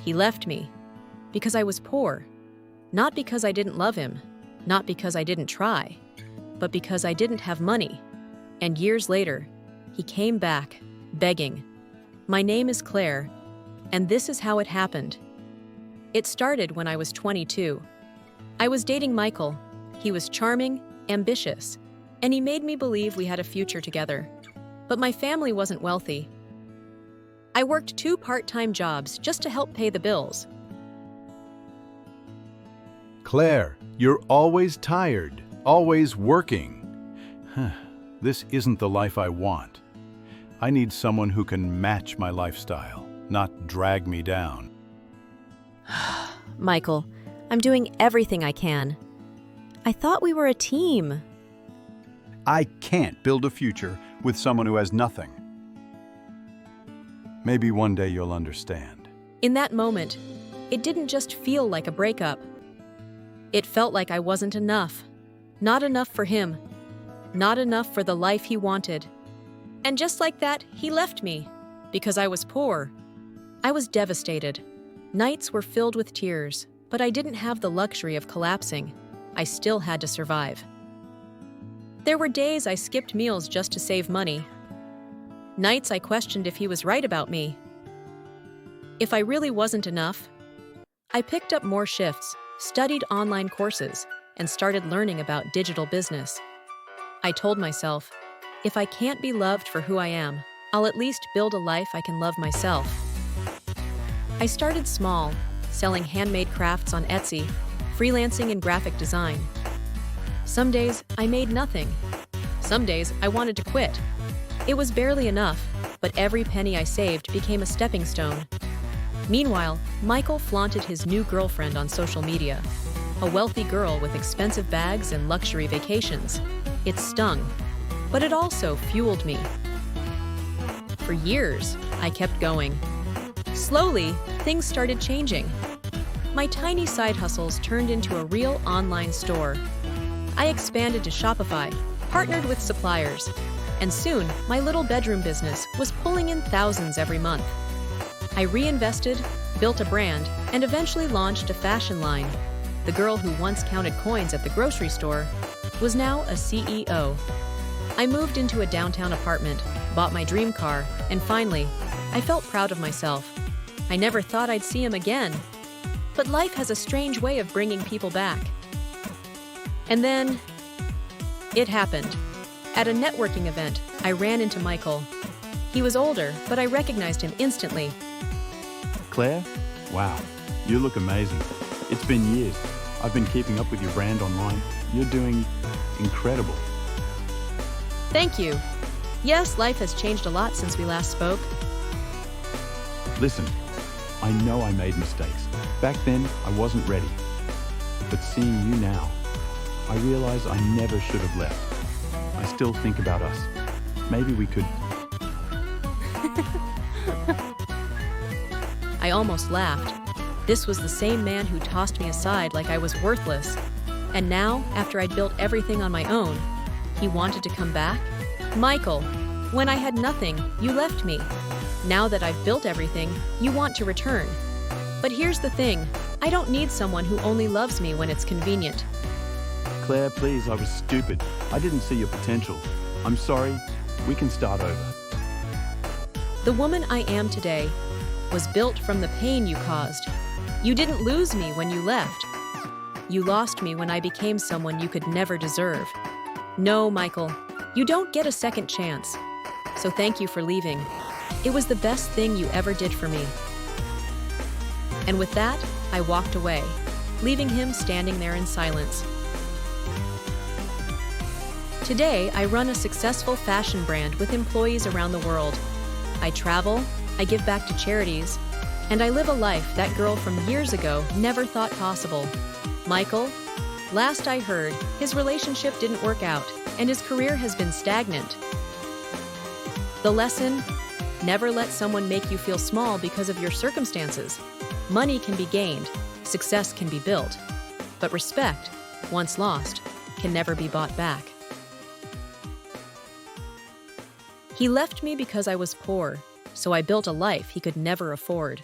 He left me because I was poor, not because I didn't love him, not because I didn't try, but because I didn't have money. And years later, he came back, begging. My name is Claire, and this is how it happened. It started when I was 22. I was dating Michael. He was charming, ambitious, and he made me believe we had a future together. But my family wasn't wealthy. I worked 2 part-time jobs just to help pay the bills. Claire, you're always tired, always working. This isn't the life I want. I need someone who can match my lifestyle, not drag me down. Michael, I'm doing everything I can. I thought we were a team. I can't build a future with someone who has nothing. Maybe one day you'll understand. In that moment, it didn't just feel like a breakup. It felt like I wasn't enough. Not enough for him. Not enough for the life he wanted. And just like that, he left me. Because I was poor. I was devastated. Nights were filled with tears, but I didn't have the luxury of collapsing. I still had to survive. There were days I skipped meals just to save money. Nights I questioned if he was right about me. If I really wasn't enough, I picked up more shifts, studied online courses, and started learning about digital business. I told myself, if I can't be loved for who I am, I'll at least build a life I can love myself. I started small, selling handmade crafts on Etsy, freelancing in graphic design. Some days I made nothing. Some days I wanted to quit. It was barely enough, but every penny I saved became a stepping stone. Meanwhile, Michael flaunted his new girlfriend on social media, a wealthy girl with expensive bags and luxury vacations. It stung, but it also fueled me. For years, I kept going. Slowly, things started changing. My tiny side hustles turned into a real online store. I expanded to Shopify, partnered with suppliers, and soon my little bedroom business was pulling in thousands every month. I reinvested, built a brand, and eventually launched a fashion line. The girl who once counted coins at the grocery store was now a CEO. I moved into a downtown apartment, bought my dream car, and finally, I felt proud of myself. I never thought I'd see him again. But life has a strange way of bringing people back. And then, it happened. At a networking event, I ran into Michael. He was older, but I recognized him instantly. Claire? Wow, you look amazing. It's been years. I've been keeping up with your brand online. You're doing incredible. Thank you. Yes, life has changed a lot since we last spoke. Listen, I know I made mistakes. Back then, I wasn't ready. But seeing you now, I realize I never should have left. I still think about us. Maybe we could... I almost laughed. This was the same man who tossed me aside like I was worthless. And now, after I'd built everything on my own, he wanted to come back? Michael, when I had nothing, you left me. Now that I've built everything, you want to return. But here's the thing, I don't need someone who only loves me when it's convenient. Claire, please, I was stupid. I didn't see your potential. I'm sorry. We can start over. The woman I am today was built from the pain you caused. You didn't lose me when you left. You lost me when I became someone you could never deserve. No, Michael, you don't get a second chance. So thank you for leaving. It was the best thing you ever did for me. And with that, I walked away, leaving him standing there in silence. Today, I run a successful fashion brand with employees around the world. I travel, I give back to charities, and I live a life that girl from years ago never thought possible. Michael, last I heard, his relationship didn't work out, and his career has been stagnant. The lesson: never let someone make you feel small because of your circumstances. Money can be gained, success can be built, but respect, once lost, can never be bought back. He left me because I was poor, so I built a life he could never afford.